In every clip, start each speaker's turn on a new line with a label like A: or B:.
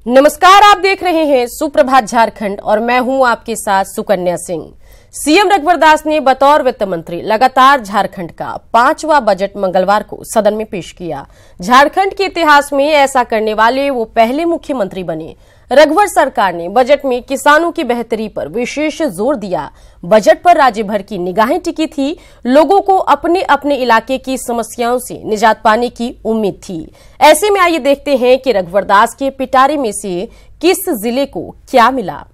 A: नमस्कार, आप देख रहे हैं सुप्रभात झारखंड और मैं हूं आपके साथ सुकन्या सिंह। सीएम रघुवर दास ने बतौर वित्त मंत्री लगातार झारखंड का 5वां बजट मंगलवार को सदन में पेश किया। झारखंड के इतिहास में ऐसा करने वाले वो पहले मुख्यमंत्री बने। रघुवर सरकार ने बजट में किसानों की बेहतरी पर विशेष जोर दिया। बजट पर राज्य भर की निगाहें टिकी थी। लोगों को अपने अपने इलाके की समस्याओं से निजात पाने की उम्मीद थी। ऐसे में आइए देखते हैं कि रघुवर दास के पिटारे में से किस जिले को क्या मिला।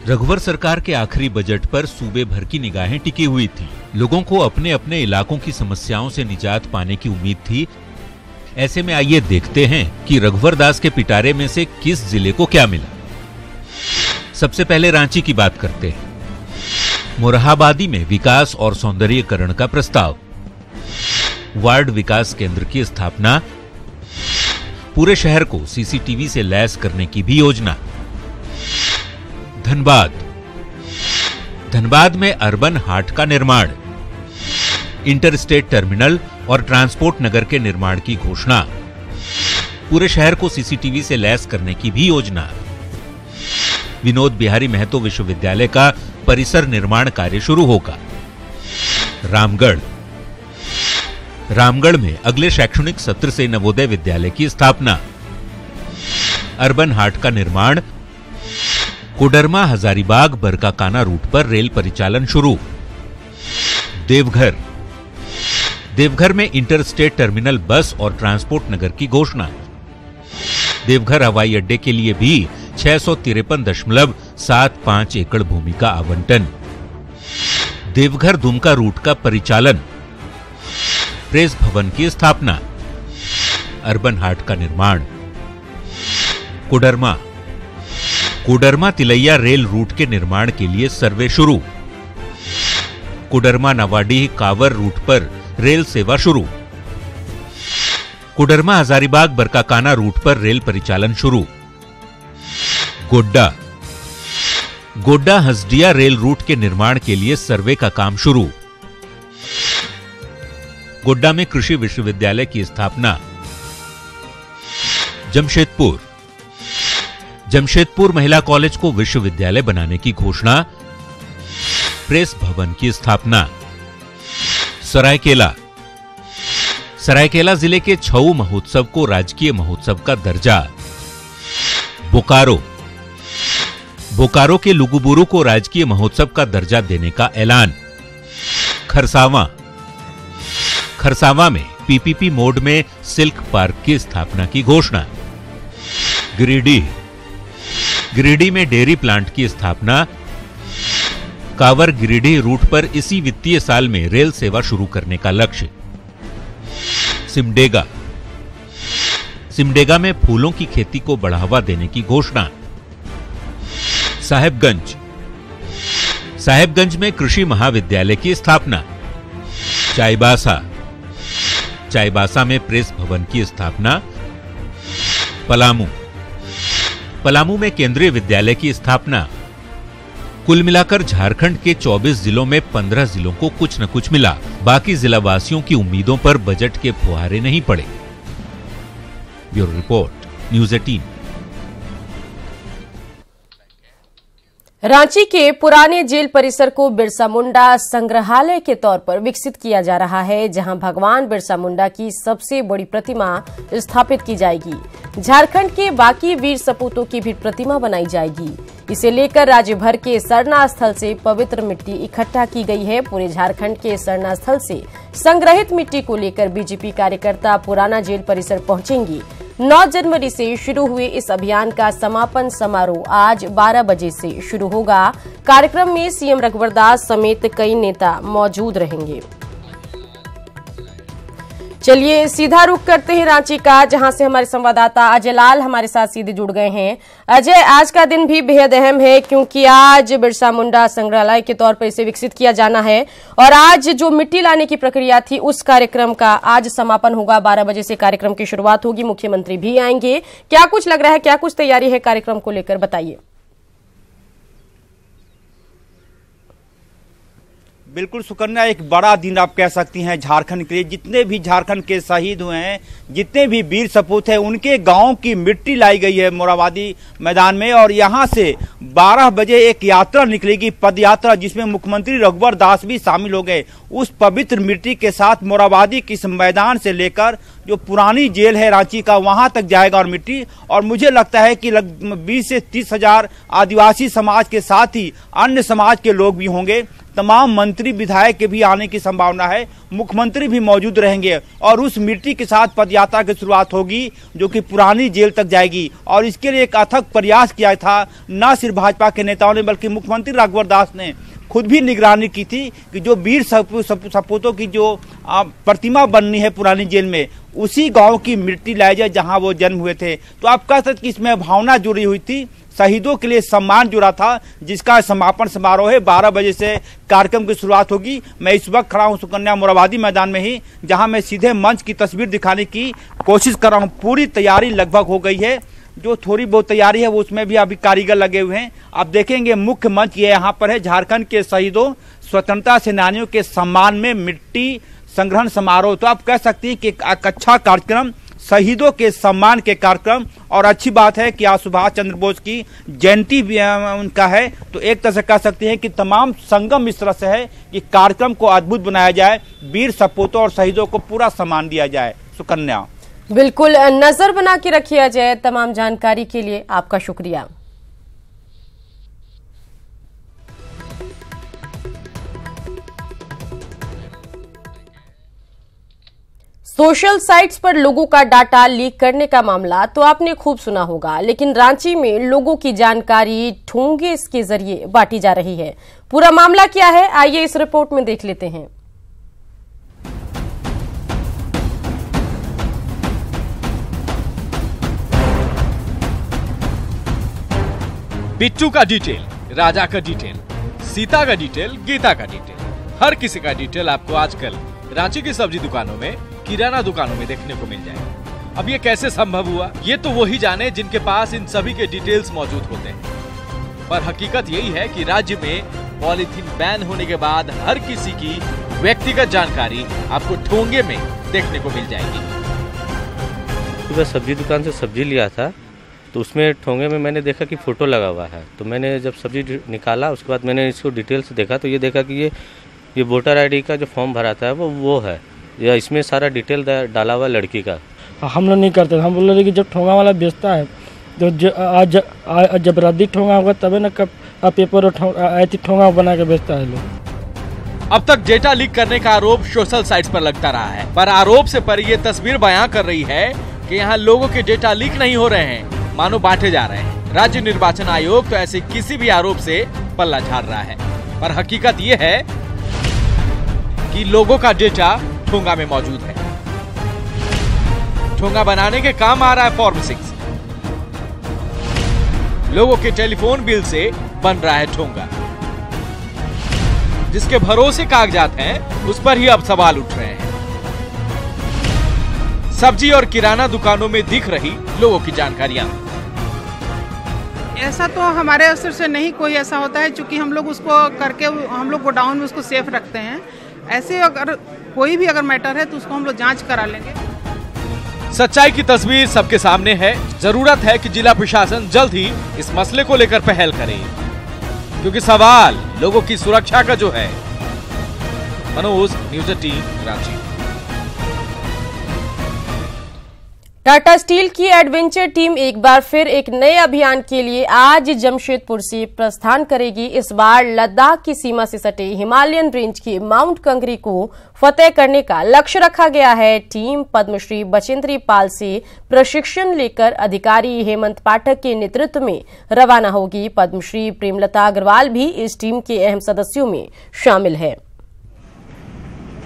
B: रघुवर सरकार के आखिरी बजट पर सूबे भर की निगाहें टिकी हुई थी। लोगों को अपने अपने इलाकों की समस्याओं से निजात पाने की उम्मीद थी। ऐसे में आइए देखते हैं कि रघुवर दास के पिटारे में से किस जिले को क्या मिला। सबसे पहले रांची की बात करते हैं। मोरहाबादी में विकास और सौंदर्यीकरण का प्रस्ताव, वार्ड विकास केंद्र की स्थापना, पूरे शहर को सीसीटीवी से लैस करने की भी योजना। धनबाद में अर्बन हाट का निर्माण, इंटरस्टेट टर्मिनल और ट्रांसपोर्ट नगर के निर्माण की घोषणा, पूरे शहर को सीसीटीवी से लैस करने की भी योजना। विनोद बिहारी महतो विश्वविद्यालय का परिसर निर्माण कार्य शुरू होगा। रामगढ़ में अगले शैक्षणिक सत्र से नवोदय विद्यालय की स्थापना, अर्बन हाट का निर्माण, कोडरमा हजारीबाग बरकाकाना रूट पर रेल परिचालन शुरू। देवघर में इंटरस्टेट टर्मिनल बस और ट्रांसपोर्ट नगर की घोषणा। देवघर हवाई अड्डे के लिए भी 653.75 एकड़ भूमि का आवंटन। देवघर दुमका रूट का परिचालन, प्रेस भवन की स्थापना, अर्बन हाट का निर्माण। कोडरमा तिलैया रेल रूट के निर्माण के लिए सर्वे शुरू। कोडरमा नवाडीह कावर रूट पर रेल सेवा शुरू। कोडरमा हजारीबाग बरकाकाना रूट पर रेल परिचालन शुरू। गोड्डा हसदिया रेल रूट के निर्माण के लिए सर्वे का काम शुरू। गोड्डा में कृषि विश्वविद्यालय की स्थापना। जमशेदपुर महिला कॉलेज को विश्वविद्यालय बनाने की घोषणा। प्रेस भवन की स्थापना। सरायकेला जिले के छऊ महोत्सव को राजकीय महोत्सव का दर्जा। बोकारो के लुगुबुरु को राजकीय महोत्सव का दर्जा देने का ऐलान। खरसावा में पीपीपी मोड में सिल्क पार्क की स्थापना की घोषणा। गिरिडीह में डेयरी प्लांट की स्थापना। कावर गिरिडीह रूट पर इसी वित्तीय साल में रेल सेवा शुरू करने का लक्ष्य। सिमडेगा में फूलों की खेती को बढ़ावा देने की घोषणा। साहेबगंज में कृषि महाविद्यालय की स्थापना। चाईबासा में प्रेस भवन की स्थापना। पलामू में केंद्रीय विद्यालय की स्थापना। कुल मिलाकर झारखंड के 24 जिलों में 15 जिलों को कुछ न कुछ मिला। बाकी जिलावासियों की उम्मीदों पर बजट के फुहारे नहीं पड़े। Bureau report, news 18।
A: रांची के पुराने जेल परिसर को बिरसा मुंडा संग्रहालय के तौर पर विकसित किया जा रहा है, जहां भगवान बिरसा मुंडा की सबसे बड़ी प्रतिमा स्थापित की जाएगी। झारखंड के बाकी वीर सपूतों की भी प्रतिमा बनाई जाएगी। इसे लेकर राज्य भर के सरना स्थल से पवित्र मिट्टी इकट्ठा की गई है। पूरे झारखंड के सरना स्थल से संग्रहित मिट्टी को लेकर बीजेपी कार्यकर्ता पुराना जेल परिसर पहुंचेंगी। 9 जनवरी से शुरू हुए इस अभियान का समापन समारोह आज 12 बजे से शुरू होगा। कार्यक्रम में सीएम रघुवर दास समेत कई नेता मौजूद रहेंगे। चलिए सीधा रुख करते हैं रांची का, जहां से हमारे संवाददाता अजय लाल हमारे साथ सीधे जुड़ गए हैं। अजय, आज का दिन भी बेहद अहम है क्योंकि आज बिरसा मुंडा संग्रहालय के तौर पर इसे विकसित किया जाना है और आज जो मिट्टी लाने की प्रक्रिया थी उस कार्यक्रम का आज समापन होगा। 12 बजे से कार्यक्रम की शुरुआत होगी, मुख्यमंत्री भी आएंगे। क्या कुछ लग रहा है, क्या कुछ तैयारी है कार्यक्रम को लेकर, बताइए।
C: बिल्कुल सुकन्या, एक बड़ा दिन आप कह सकती हैं झारखंड के लिए। जितने भी झारखंड के शहीद हुए हैं, जितने भी वीर सपूत हैं, उनके गांव की मिट्टी लाई गई है मोराबादी मैदान में और यहां से 12 बजे एक यात्रा निकलेगी, पद यात्रा, जिसमें मुख्यमंत्री रघुवर दास भी शामिल हो गए। उस पवित्र मिट्टी के साथ मोराबादी के इस मैदान से लेकर जो पुरानी जेल है रांची का, वहां तक जाएगा और मिट्टी। और मुझे लगता है कि 20 से 30 हजार आदिवासी समाज के साथ ही अन्य समाज के लोग भी होंगे। तमाम मंत्री विधायक के भी आने की संभावना है, मुख्यमंत्री भी मौजूद रहेंगे और उस मिट्टी के साथ पदयात्रा की शुरुआत होगी जो कि पुरानी जेल तक जाएगी। और इसके लिए एक अथक प्रयास किया था न सिर्फ भाजपा के नेताओं ने, बल्कि मुख्यमंत्री रघुवर दास ने खुद भी निगरानी की थी कि जो वीर सपूतों की जो प्रतिमा बननी है पुरानी जेल में, उसी गांव की मिट्टी लाई जाए जहां वो जन्म हुए थे। तो आप कह सकते कि इसमें भावना जुड़ी हुई थी, शहीदों के लिए सम्मान जुड़ा था, जिसका समापन समारोह है। 12 बजे से कार्यक्रम की शुरुआत होगी। मैं इस वक्त खड़ा हूं सुकन्या मोराबादी मैदान में ही, जहां मैं सीधे मंच की तस्वीर दिखाने की कोशिश कर रहा हूं। पूरी तैयारी लगभग हो गई है, जो थोड़ी बहुत तैयारी है वो उसमें भी अभी कारीगर लगे हुए हैं। आप देखेंगे मुख्य मंच ये यहाँ पर है, झारखंड के शहीदों स्वतंत्रता सेनानियों के सम्मान में मिट्टी संग्रहण समारोह। तो आप कह सकती हैं कि एक अच्छा कार्यक्रम, शहीदों के सम्मान के कार्यक्रम। और अच्छी बात है कि आज सुभाष चंद्र बोस की जयंती भी उनका है, तो एक तरह से कह सकते हैं कि तमाम संगम इस तरह से है कि कार्यक्रम को अद्भुत बनाया जाए, वीर सपूतों और शहीदों को पूरा सम्मान दिया जाए। सुकन्या,
A: बिल्कुल नजर बना के रखिए अजय। तमाम जानकारी के लिए आपका शुक्रिया। सोशल साइट्स पर लोगों का डाटा लीक करने का मामला तो आपने खूब सुना होगा, लेकिन रांची में लोगों की जानकारी ठोंगे के जरिए बांटी जा रही है। पूरा मामला क्या है, आइए इस रिपोर्ट में देख लेते हैं।
D: बिट्टू का डिटेल, राजा का डिटेल, सीता का डिटेल, गीता का डिटेल, हर किसी का डिटेल आपको आजकल रांची की सब्जी दुकानों में, किराना दुकानों में देखने को मिल जाएगा। अब ये कैसे संभव हुआ, ये तो वही जाने जिनके पास इन सभी के डिटेल्स मौजूद होते हैं। पर हकीकत यही है कि राज्य में पॉलीथीन बैन होने के बाद हर किसी की व्यक्तिगत जानकारी आपको ठोंगे में देखने को मिल जाएगी।
E: सुबह सब्जी दुकान से सब्जी लिया था, तो उसमें ठोंगे में मैंने देखा कि फोटो लगा हुआ है। तो मैंने जब सब्जी निकाला, उसके बाद मैंने इसको डिटेल से देखा, तो ये देखा कि ये वोटर आईडी का जो फॉर्म भरा था वो है, या इसमें सारा डिटेल डाला हुआ लड़की का।
F: हम लोग नहीं करते, हम बोल रहे कि जब ठोंगा वाला बेचता है तो जब रद्दी ठोंगा होगा तभी ना कब पेपर ऐसी ठोंगा बना के बेचता है लोग।
D: अब तक डेटा लीक करने का आरोप सोशल साइट्स पर लगता रहा है, पर आरोप से परे ये तस्वीर बयां कर रही है कि यहाँ लोगों के डेटा लीक नहीं हो रहे हैं, मानो बांटे जा रहे हैं। राज्य निर्वाचन आयोग तो ऐसे किसी भी आरोप से पल्ला झाड़ रहा है, पर हकीकत ये है कि लोगों का डेटा ठोंगा में मौजूद है। ठोंगा बनाने के काम आ रहा है फॉर्म 6। लोगों के टेलीफोन बिल से बन रहा है ठोंगा। जिसके भरोसे कागजात हैं, उस पर ही अब सवाल उठ रहे हैं। सब्जी और किराना दुकानों में दिख रही लोगों की जानकारियां।
G: ऐसा तो हमारे असर से नहीं कोई ऐसा होता है, क्योंकि हम लोग उसको करके हम लोग गोडाउन में उसको सेफ रखते हैं। ऐसे अगर कोई भी अगर मैटर है तो उसको हम लोग जांच करा लेंगे।
D: सच्चाई की तस्वीर सबके सामने है। जरूरत है कि जिला प्रशासन जल्द ही इस मसले को लेकर पहल करे, क्योंकि सवाल लोगों की सुरक्षा का जो है। मनोज, न्यूज़ 18 रांची।
A: टाटा स्टील की एडवेंचर टीम एक बार फिर एक नए अभियान के लिए आज जमशेदपुर से प्रस्थान करेगी। इस बार लद्दाख की सीमा से सटे हिमालयन रेंज के माउंट कंगरी को फतेह करने का लक्ष्य रखा गया है। टीम पद्मश्री बचेंद्री पाल से प्रशिक्षण लेकर अधिकारी हेमंत पाठक के नेतृत्व में रवाना होगी। पद्मश्री प्रेमलता अग्रवाल भी इस टीम के अहम सदस्यों में शामिल है।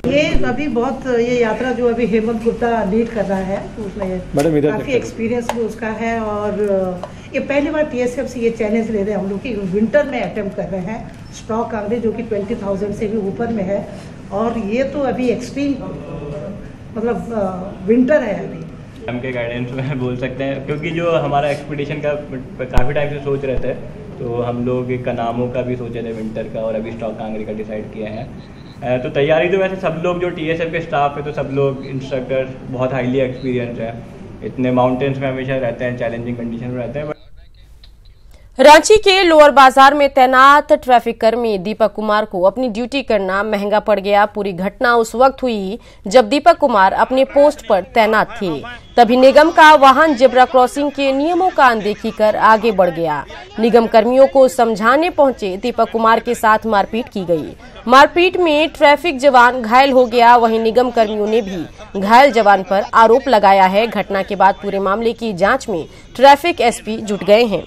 H: ये अभी बहुत ये यात्रा जो अभी हेमंत गुप्ता लीड कर रहा है, तो उसमें काफ़ी एक्सपीरियंस भी उसका है। और ये पहली बार TSF से ये चैलेंज ले रहे हैं हम लोग कि विंटर में अटेम्प्ट कर रहे हैं स्टॉक कांग्रेस, जो कि 20,000 से भी ऊपर में है। और ये तो अभी एक्सट्रीम मतलब विंटर है अभी।
I: हम के गाइडेंस में बोल सकते हैं, क्योंकि जो हमारा एक्सपीडिशन का काफ़ी टाइम से सोच रहे थे, तो हम लोग कनामों का भी सोचे थे विंटर का, और अभी स्टॉक कांगड़ी का डिसाइड किया है। तो तैयारी तो वैसे सब लोग जो TSF के स्टाफ है तो सब लोग इंस्ट्रक्टर बहुत हाईली एक्सपीरियंस है, इतने माउंटेन्स में हमेशा रहते हैं, चैलेंजिंग कंडीशन में रहते हैं।
A: रांची के लोअर बाजार में तैनात ट्रैफिक कर्मी दीपक कुमार को अपनी ड्यूटी करना महंगा पड़ गया। पूरी घटना उस वक्त हुई जब दीपक कुमार अपने पोस्ट पर तैनात थे। तभी निगम का वाहन जेब्रा क्रॉसिंग के नियमों का अनदेखी कर आगे बढ़ गया। निगम कर्मियों को समझाने पहुंचे दीपक कुमार के साथ मारपीट की गई। मारपीट में ट्रैफिक जवान घायल हो गया। वहीं निगम कर्मियों ने भी घायल जवान पर आरोप लगाया है। घटना के बाद पूरे मामले की जाँच में ट्रैफिक SP जुट गए हैं।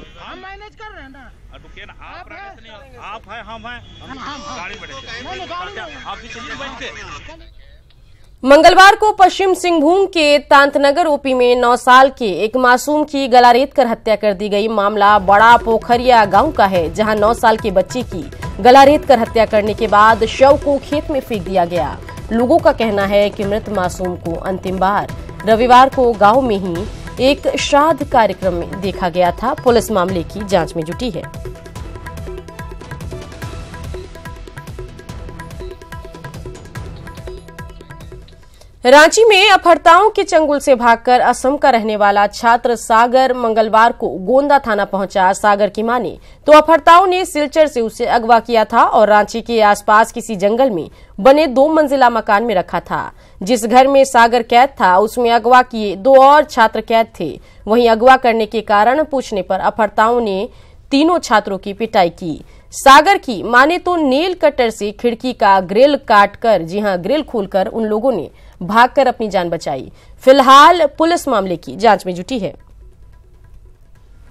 A: मंगलवार को पश्चिम सिंहभूम के तांतनगर OP में 9 साल के एक मासूम की गला रेत कर हत्या कर दी गई। मामला बड़ा पोखरिया गांव का है, जहां 9 साल के बच्चे की गला रेत कर हत्या करने के बाद शव को खेत में फेंक दिया गया। लोगों का कहना है कि मृत मासूम को अंतिम बार रविवार को गांव में ही एक श्राद्ध कार्यक्रम में देखा गया था। पुलिस मामले की जांच में जुटी है। रांची में अपहर्ताओं के चंगुल से भागकर असम का रहने वाला छात्र सागर मंगलवार को गोंदा थाना पहुंचा। सागर की माने तो अपहर्ताओं ने सिलचर से उसे अगवा किया था और रांची के आसपास किसी जंगल में बने 2 मंजिला मकान में रखा था। जिस घर में सागर कैद था उसमें अगवा किए 2 और छात्र कैद थे। वहीं अगवा करने के कारण पूछने पर अपहर्ताओं ने तीनों छात्रों की पिटाई की। सागर की माने तो नेल कटर से खिड़की का ग्रिल काटकर, जी हां, ग्रिल खोलकर उन लोगों ने भागकर अपनी जान बचाई। फिलहाल पुलिस मामले की जांच में जुटी है।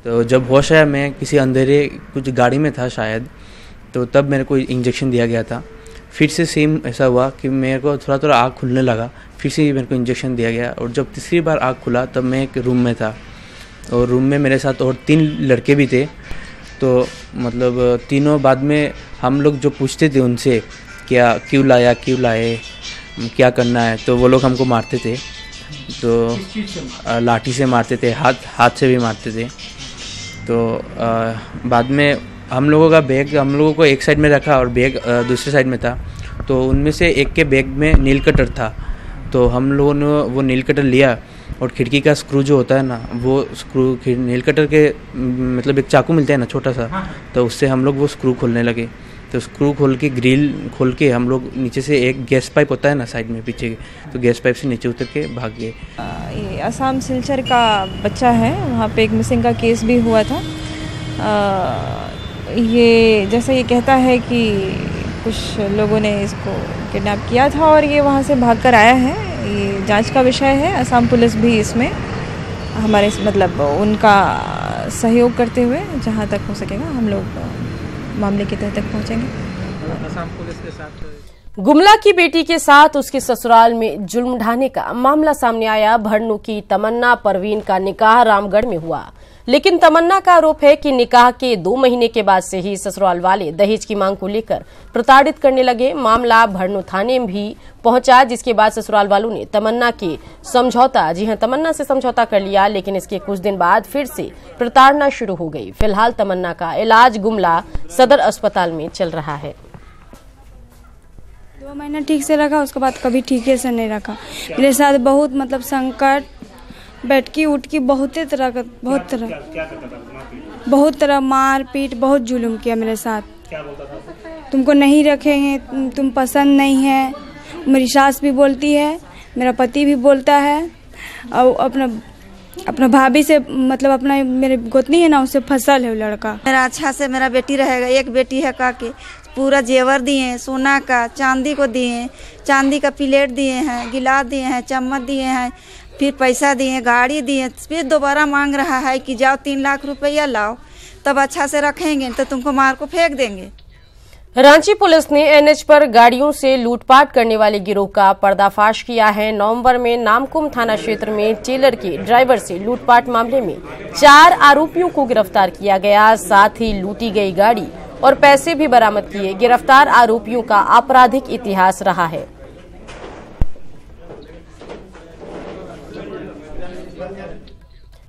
J: तो जब होश आया, मैं किसी अंधेरे कुछ गाड़ी में था शायद, तो तब मेरे को इंजेक्शन दिया गया था। फिर से सेम ऐसा हुआ कि मेरे को थोड़ा थोड़ा आँख खुलने लगा, फिर से मेरे को इंजेक्शन दिया गया। और जब तीसरी बार आँख खुला तब मैं एक रूम में था, और रूम में मेरे साथ और 3 लड़के भी थे। तो मतलब तीनों बाद में हम लोग जो पूछते थे उनसे क्या क्यों लाए, क्या करना है, तो वो लोग हमको मारते थे। तो लाठी से मारते थे, हाथ से भी मारते थे। तो बाद में हम लोगों का बैग हम लोगों को एक साइड में रखा और बैग दूसरे साइड में था। तो उनमें से एक के बैग में नील कटर था। तो हम लोगों ने वो नील कटर लिया और खिड़की का स्क्रू जो होता है ना, वो स्क्रू नील कटर के मतलब एक चाकू मिलता है ना छोटा सा, तो उससे हम लोग वो स्क्रू खोलने लगे। तो स्क्रू खोल के ग्रिल खोल के हम लोग नीचे से एक गैस पाइप होता है ना साइड में पीछे, तो गैस पाइप से नीचे उतर के भाग गए।
K: ये असम सिलचर का बच्चा है, वहाँ पे एक मिसिंग का केस भी हुआ था। ये जैसा ये कहता है कि कुछ लोगों ने इसको किडनैप किया था और ये वहाँ से भागकर आया है। ये जांच का विषय है। असम पुलिस भी इसमें हमारे मतलब उनका सहयोग करते हुए जहाँ तक हो सकेगा हम लोग मामले के तह तक पहुँचेंगे।
F: असम पुलिस के साथ
A: गुमला की बेटी के साथ उसके ससुराल में जुल्म ढाने का मामला सामने आया। भरनू की तमन्ना परवीन का निकाह रामगढ़ में हुआ, लेकिन तमन्ना का आरोप है कि निकाह के 2 महीने के बाद से ही ससुराल वाले दहेज की मांग को लेकर प्रताड़ित करने लगे। मामला भरनू थाने में भी पहुंचा, जिसके बाद ससुराल वालों ने तमन्ना से समझौता कर लिया, लेकिन इसके कुछ दिन बाद फिर से प्रताड़ना शुरू हो गई। फिलहाल तमन्ना का इलाज गुमला सदर अस्पताल में चल रहा है।
L: 2 महीना ठीक से रखा, उसके बाद कभी ठीक से नहीं रखा। मेरे साथ बहुत मतलब संकट, बैठकी उठकी बहुत तरह मार पीट, बहुत जुल्म किया मेरे साथ। तुमको नहीं रखेंगे, तुम पसंद नहीं है। मेरी सास भी बोलती है, मेरा पति भी बोलता है, और अपना भाभी से मतलब अपना मेरे गोतनी है ना, उससे फसल है वो लड़का।
M: मेरा अच्छा से मेरा बेटी रहेगा। एक बेटी है काके पूरा जेवर दिए, सोना का, चांदी को दिए, चांदी का प्लेट दिए हैं, गिलास दिए हैं, चम्मच दिए हैं, फिर पैसा दिए, गाड़ी दिए। फिर दोबारा मांग रहा है कि जाओ 3 लाख रुपया लाओ, तब अच्छा से रखेंगे, तो तुमको मार को फेंक देंगे।
A: रांची पुलिस ने NH पर गाड़ियों से लूटपाट करने वाले गिरोह का पर्दाफाश किया है। नवंबर में नामकुम थाना क्षेत्र में टेलर के ड्राइवर से लूटपाट मामले में 4 आरोपियों को गिरफ्तार किया गया। साथ ही लूटी गई गाड़ी और पैसे भी बरामद किए। गिरफ्तार आरोपियों का आपराधिक इतिहास रहा है।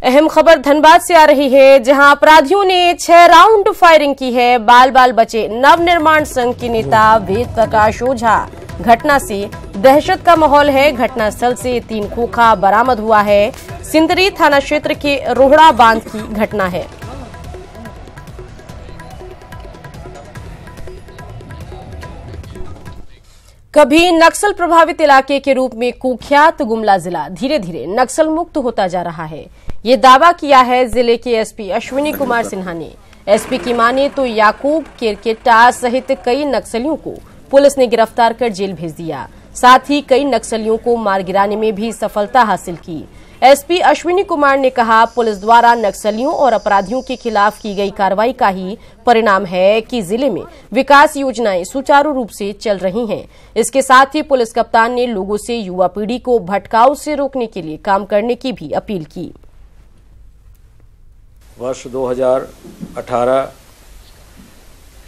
A: अहम खबर धनबाद से आ रही है, जहां अपराधियों ने 6 राउंड फायरिंग की है। बाल बाल बचे नवनिर्माण संघ के नेता वेद प्रकाश ओझा। घटना से दहशत का माहौल है। घटनास्थल से 3 खोखा बरामद हुआ है। सिंदरी थाना क्षेत्र के रोहड़ा बांध की घटना है। कभी नक्सल प्रभावित इलाके के रूप में कुख्यात गुमला जिला धीरे धीरे नक्सल मुक्त होता जा रहा है। ये दावा किया है जिले के एसपी अश्विनी कुमार सिन्हा ने। एसपी की माने तो याकूब केरकेटा सहित कई नक्सलियों को पुलिस ने गिरफ्तार कर जेल भेज दिया। साथ ही कई नक्सलियों को मार गिराने में भी सफलता हासिल की। एसपी अश्विनी कुमार ने कहा, पुलिस द्वारा नक्सलियों और अपराधियों के खिलाफ की गई कार्रवाई का ही परिणाम है कि जिले में विकास योजनाएं सुचारू रूप से चल रही हैं। इसके साथ ही पुलिस कप्तान ने लोगों से युवा पीढ़ी को भटकाव से रोकने के लिए काम करने की भी अपील की।
N: वर्ष 2018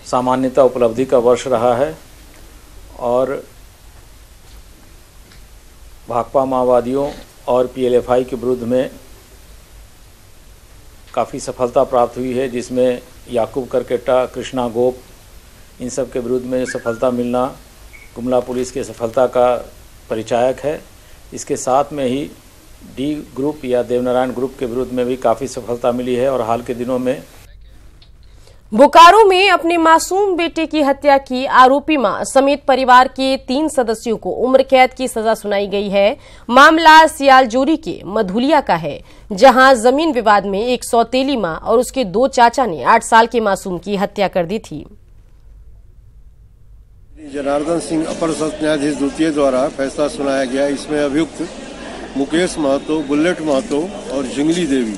N: सामान्यता उपलब्धि का वर्ष रहा है और भाकपा माओवादियों और पीएलएफआई के विरुद्ध में काफ़ी सफलता प्राप्त हुई है, जिसमें याकूब करकेटा, कृष्णा गोप, इन सब के विरुद्ध में सफलता मिलना गुमला पुलिस की सफलता का परिचायक है। इसके साथ में ही डी ग्रुप या देवनारायण ग्रुप के विरुद्ध में भी काफ़ी सफलता मिली है और हाल के दिनों में
A: बोकारो में अपने मासूम बेटे की हत्या की आरोपी मां समेत परिवार के 3 सदस्यों को उम्र कैद की सजा सुनाई गई है। मामला सियालजोरी के मधुलिया का है, जहां जमीन विवाद में एक सौतेली मां और उसके 2 चाचा ने 8 साल के मासूम की हत्या कर दी थी।
O: जनार्दन सिंह अपर सत्र न्यायाधीश द्वितीय द्वारा फैसला सुनाया गया। इसमें अभियुक्त मुकेश महतो, बुलेट महतो और जिंगली देवी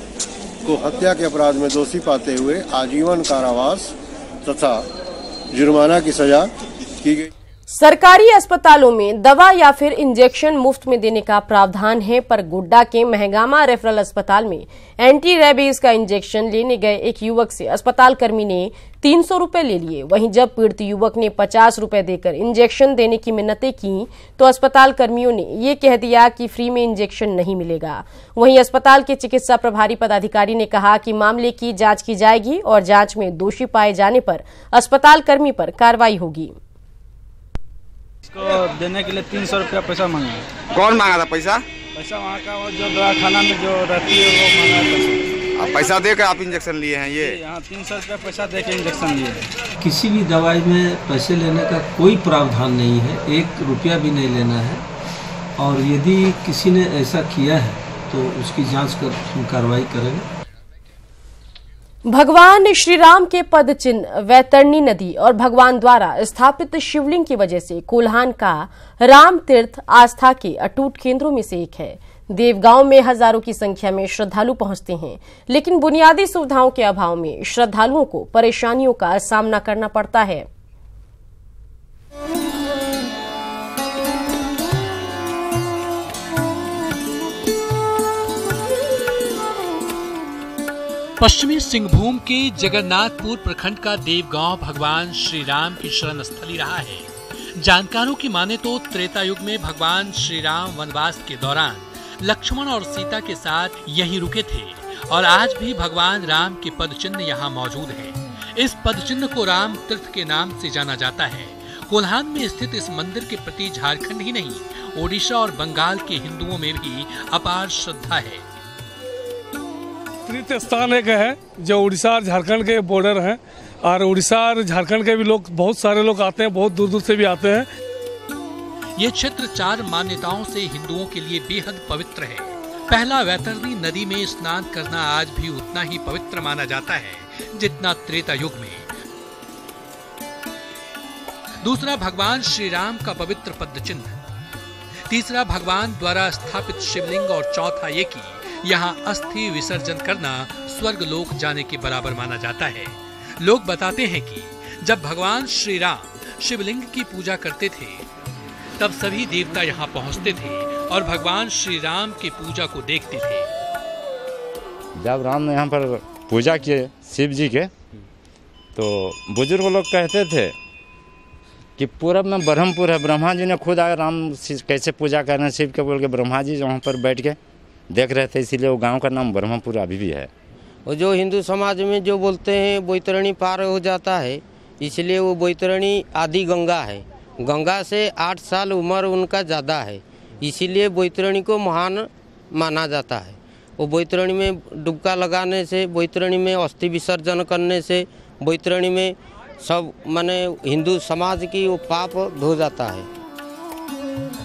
O: को हत्या के अपराध में दोषी पाते हुए आजीवन कारावास तथा जुर्माना की सजा की गई।
A: सरकारी अस्पतालों में दवा या फिर इंजेक्शन मुफ्त में देने का प्रावधान है, पर गोड्डा के महंगामा रेफरल अस्पताल में एंटी रेबीज का इंजेक्शन लेने गए एक युवक से अस्पताल कर्मी ने 300 रुपए ले लिए। वहीं जब पीड़ित युवक ने 50 रुपए देकर इंजेक्शन देने की मिन्नतें की तो अस्पताल कर्मियों ने ये कह दिया कि फ्री में इंजेक्शन नहीं मिलेगा। वहीं अस्पताल के चिकित्सा प्रभारी पदाधिकारी ने कहा कि मामले की जांच की जाएगी और जांच में दोषी पाए जाने पर अस्पताल कर्मी पर कार्रवाई होगी।
P: इसको देने के लिए 300 रुपया पैसा मांगा।
Q: कौन मांगा था पैसा?
P: पैसा वहाँ का वो जो दवाखाना में जो रहती है वो मांगा।
Q: पैसा देकर आप इंजेक्शन लिए हैं? ये
P: यहाँ 300 रुपया पैसा दे के इंजेक्शन लिए।
R: किसी भी दवाई में पैसे लेने का कोई प्रावधान नहीं है, 1 रुपया भी नहीं लेना है। और यदि किसी ने ऐसा किया है तो उसकी जांच कर कार्रवाई करेंगे।
A: भगवान श्री राम के पद चिन्ह वैतरणी नदी और भगवान द्वारा स्थापित शिवलिंग की वजह से कोल्हान का राम तीर्थ आस्था के अटूट केंद्रों में से एक है। देवगांव में हजारों की संख्या में श्रद्धालु पहुंचते हैं, लेकिन बुनियादी सुविधाओं के अभाव में श्रद्धालुओं को परेशानियों का सामना करना पड़ता है।
S: पश्चिमी सिंहभूम के जगन्नाथपुर प्रखंड का देवगांव भगवान श्री राम की शरण स्थली रहा है। जानकारों की माने तो त्रेता युग में भगवान श्री राम वनवास के दौरान लक्ष्मण और सीता के साथ यहीं रुके थे और आज भी भगवान राम के पद चिन्ह यहाँ मौजूद है। इस पद चिन्ह को राम तीर्थ के नाम से जाना जाता है। कोल्हान में स्थित इस मंदिर के प्रति झारखंड ही नहीं, ओडिशा और बंगाल के हिंदुओं में भी अपार श्रद्धा है।
T: तीर्थ स्थान एक है जो उड़ीसा और झारखंड के बॉर्डर हैं और उड़ीसा और झारखंड के भी लोग, बहुत सारे लोग आते हैं, बहुत दूर दूर से भी आते हैं।
S: ये क्षेत्र 4 मान्यताओं से हिंदुओं के लिए बेहद पवित्र है। पहला, वैतरणी नदी में स्नान करना आज भी उतना ही पवित्र माना जाता है जितना त्रेता युग में। दूसरा, भगवान श्री राम का पवित्र पद चिन्ह। तीसरा, भगवान द्वारा स्थापित शिवलिंग और चौथा ये कि यहाँ अस्थि विसर्जन करना स्वर्ग लोक जाने के बराबर माना जाता है। लोग बताते हैं कि जब भगवान श्री राम शिवलिंग की पूजा करते थे तब सभी देवता यहाँ पहुँचते थे और भगवान श्री राम की पूजा को देखते थे।
U: जब राम ने यहाँ पर पूजा किए शिव जी के, तो बुजुर्ग लोग कहते थे कि पूरब में ब्रह्मपुर है। ब्रह्मा जी ने खुद आए राम कैसे पूजा कर रहे हैं शिव के बोल के, ब्रह्मा जी वहाँ पर बैठ के देख रहे थे, इसीलिए वो गांव का नाम ब्रह्मपुर अभी भी है।
B: और जो हिंदू समाज में जो बोलते हैं बैतरणी पार हो जाता है, इसलिए वो बैतरणी आदि गंगा है। गंगा से 8 साल उम्र उनका ज़्यादा है, इसीलिए बैतरणी को महान माना जाता है। वो बैतरणी में डुबका लगाने से, बैतरणी में अस्थि विसर्जन करने से, बैतरणी में सब माने हिंदू समाज की वो पाप धो जाता है।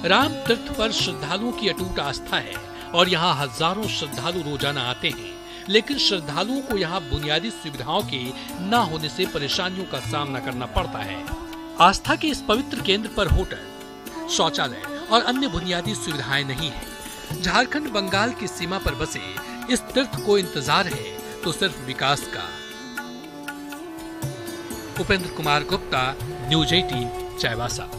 S: राम तीर्थ पर श्रद्धालुओं की अटूट आस्था है और यहाँ हजारों श्रद्धालु रोजाना आते हैं, लेकिन श्रद्धालुओं को यहाँ बुनियादी सुविधाओं के न होने से परेशानियों का सामना करना पड़ता है। आस्था के इस पवित्र केंद्र पर होटल, शौचालय और अन्य बुनियादी सुविधाएं नहीं है। झारखंड बंगाल की सीमा पर बसे इस तीर्थ को इंतजार है तो सिर्फ विकास का। उपेंद्र कुमार गुप्ता, न्यूज 18, चाईबासा।